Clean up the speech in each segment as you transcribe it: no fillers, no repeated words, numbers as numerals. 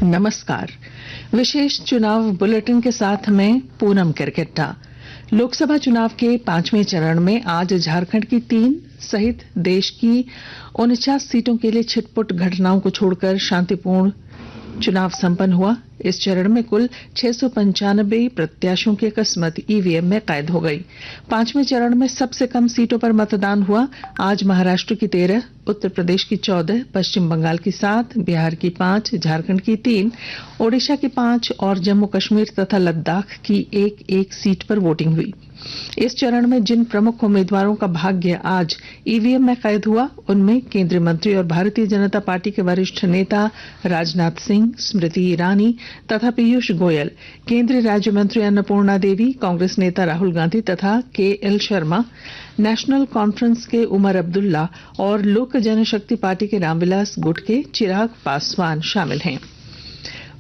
नमस्कार। विशेष चुनाव बुलेटिन के साथ मैं पूनम किरकिट्टा। लोकसभा चुनाव के 5वें चरण में आज झारखंड की 3 सहित देश की 49 सीटों के लिए छिटपुट घटनाओं को छोड़कर शांतिपूर्ण चुनाव संपन्न हुआ। इस चरण में कुल 695 प्रत्याशियों की किस्मत ईवीएम में कैद हो गई। 5वें चरण में सबसे कम सीटों पर मतदान हुआ। आज महाराष्ट्र की 13, उत्तर प्रदेश की 14, पश्चिम बंगाल की 7, बिहार की 5, झारखंड की 3, ओडिशा की 5 और जम्मू कश्मीर तथा लद्दाख की एक सीट पर वोटिंग हुई। इस चरण में जिन प्रमुख उम्मीदवारों का भाग्य आज ईवीएम में कैद हुआ, उनमें केंद्रीय मंत्री और भारतीय जनता पार्टी के वरिष्ठ नेता राजनाथ सिंह, स्मृति ईरानी तथा पीयूष गोयल, केंद्रीय राज्य मंत्री अन्नपूर्णा देवी, कांग्रेस नेता राहुल गांधी तथा केएल शर्मा, नेशनल कॉन्फ्रेंस के उमर अब्दुल्ला और लोक जनशक्ति पार्टी के रामविलास गुटके, चिराग पासवान शामिल हैं।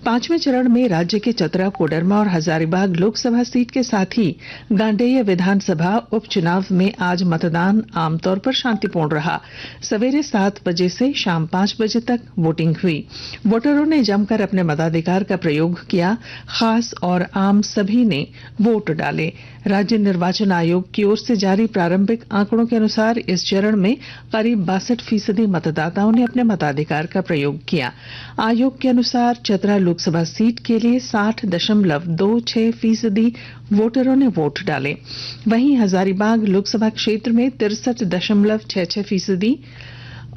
5वें चरण में राज्य के चतरा, कोडरमा और हजारीबाग लोकसभा सीट के साथ ही गांडेय विधानसभा उपचुनाव में आज मतदान आमतौर पर शांतिपूर्ण रहा। सवेरे 7 बजे से शाम 5 बजे तक वोटिंग हुई। वोटरों ने जमकर अपने मताधिकार का प्रयोग किया। खास और आम सभी ने वोट डाले। राज्य निर्वाचन आयोग की ओर से जारी प्रारंभिक आंकड़ों के अनुसार इस चरण में करीब 62% मतदाताओं ने अपने मताधिकार का प्रयोग किया। आयोग के अनुसार चतरा लोकसभा सीट के लिए 60.26% वोटरों ने वोट डाले। वहीं हजारीबाग लोकसभा क्षेत्र में 63.66%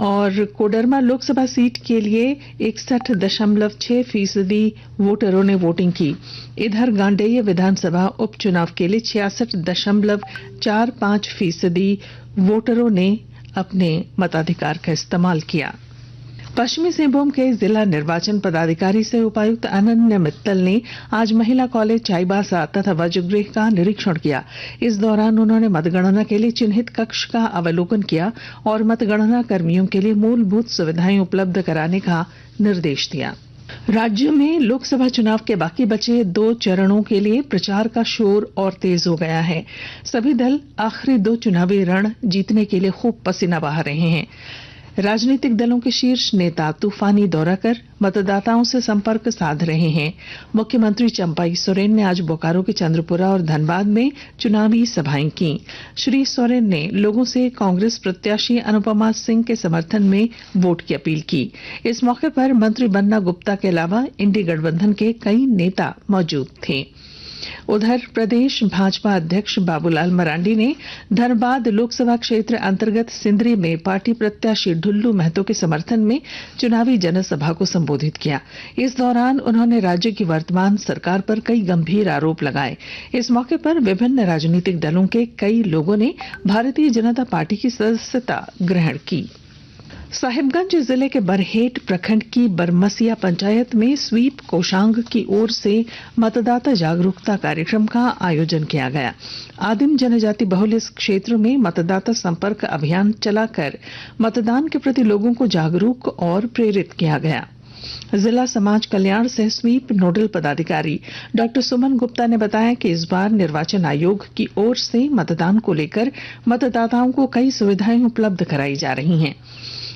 और कोडरमा लोकसभा सीट के लिए 61.6% वोटरों ने वोटिंग की। इधर गांडेय विधानसभा उपचुनाव के लिए 66.45% वोटरों ने अपने मताधिकार का इस्तेमाल किया। पश्चिमी सिंहभूम के जिला निर्वाचन पदाधिकारी सह उपायुक्त अनन्य मित्तल ने आज महिला कॉलेज चाईबासा तथा वजगृह का निरीक्षण किया। इस दौरान उन्होंने मतगणना के लिए चिन्हित कक्ष का अवलोकन किया और मतगणना कर्मियों के लिए मूलभूत सुविधाएं उपलब्ध कराने का निर्देश दिया। राज्य में लोकसभा चुनाव के बाकी बचे 2 चरणों के लिए प्रचार का शोर और तेज हो गया है। सभी दल आखिरी 2 चुनावी रण जीतने के लिए खूब पसीना बहा रहे हैं। राजनीतिक दलों के शीर्ष नेता तूफानी दौरा कर मतदाताओं से संपर्क साध रहे हैं। मुख्यमंत्री चंपाई सोरेन ने आज बोकारो के चंद्रपुरा और धनबाद में चुनावी सभाएं की। श्री सोरेन ने लोगों से कांग्रेस प्रत्याशी अनुपमा सिंह के समर्थन में वोट की अपील की। इस मौके पर मंत्री बन्ना गुप्ता के अलावा इंडी गठबंधन के कई नेता मौजूद थे। उधर प्रदेश भाजपा अध्यक्ष बाबूलाल मरांडी ने धनबाद लोकसभा क्षेत्र अंतर्गत सिंदरी में पार्टी प्रत्याशी ढुल्लू महतो के समर्थन में चुनावी जनसभा को संबोधित किया। इस दौरान उन्होंने राज्य की वर्तमान सरकार पर कई गंभीर आरोप लगाए। इस मौके पर विभिन्न राजनीतिक दलों के कई लोगों ने भारतीय जनता पार्टी की सदस्यता ग्रहण की। साहिबगंज जिले के बरहेट प्रखंड की बरमसिया पंचायत में स्वीप कोषांग की ओर से मतदाता जागरूकता कार्यक्रम का आयोजन किया गया। आदिम जनजाति बहुल इस क्षेत्र में मतदाता संपर्क अभियान चलाकर मतदान के प्रति लोगों को जागरूक और प्रेरित किया गया। जिला समाज कल्याण सह स्वीप नोडल पदाधिकारी डॉक्टर सुमन गुप्ता ने बताया कि इस बार निर्वाचन आयोग की ओर से मतदान को लेकर मतदाताओं को कई सुविधाएं उपलब्ध कराई जा रही हैं।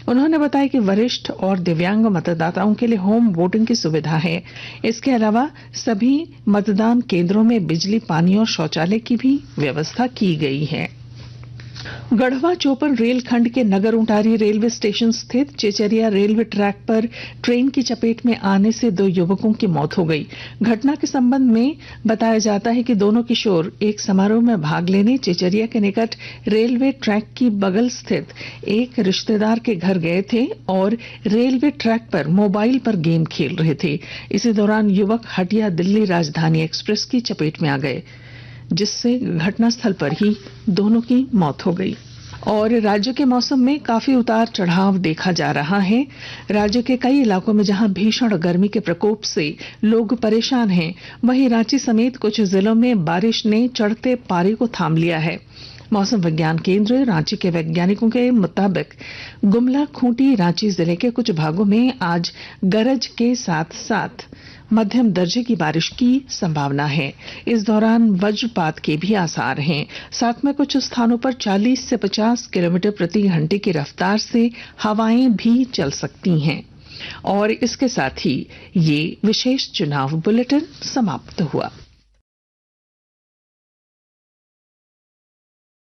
उन्होंने बताया कि वरिष्ठ और दिव्यांग मतदाताओं के लिए होम वोटिंग की सुविधा है। इसके अलावा सभी मतदान केंद्रों में बिजली, पानी और शौचालय की भी व्यवस्था की गई है। गढ़वा चोपन रेलखंड के नगर उंटारी रेलवे स्टेशन स्थित चेचरिया रेलवे ट्रैक पर ट्रेन की चपेट में आने से 2 युवकों की मौत हो गई। घटना के संबंध में बताया जाता है कि दोनों किशोर एक समारोह में भाग लेने चेचरिया के निकट रेलवे ट्रैक की बगल स्थित एक रिश्तेदार के घर गए थे और रेलवे ट्रैक पर मोबाइल पर गेम खेल रहे थे। इसी दौरान युवक हटिया दिल्ली राजधानी एक्सप्रेस की चपेट में आ गए, जिससे घटनास्थल पर ही दोनों की मौत हो गई। और राज्य के मौसम में काफी उतार चढ़ाव देखा जा रहा है। राज्य के कई इलाकों में जहां भीषण गर्मी के प्रकोप से लोग परेशान हैं, वहीं रांची समेत कुछ जिलों में बारिश ने चढ़ते पारे को थाम लिया है। मौसम विज्ञान केंद्र रांची के वैज्ञानिकों के मुताबिक गुमला, खूंटी, रांची जिले के कुछ भागों में आज गरज के साथ साथ मध्यम दर्जे की बारिश की संभावना है। इस दौरान वज्रपात के भी आसार हैं। साथ में कुछ स्थानों पर 40 से 50 किलोमीटर प्रति घंटे की रफ्तार से हवाएं भी चल सकती हैं। और इसके साथ ही ये विशेष चुनाव बुलेटिन समाप्त हुआ।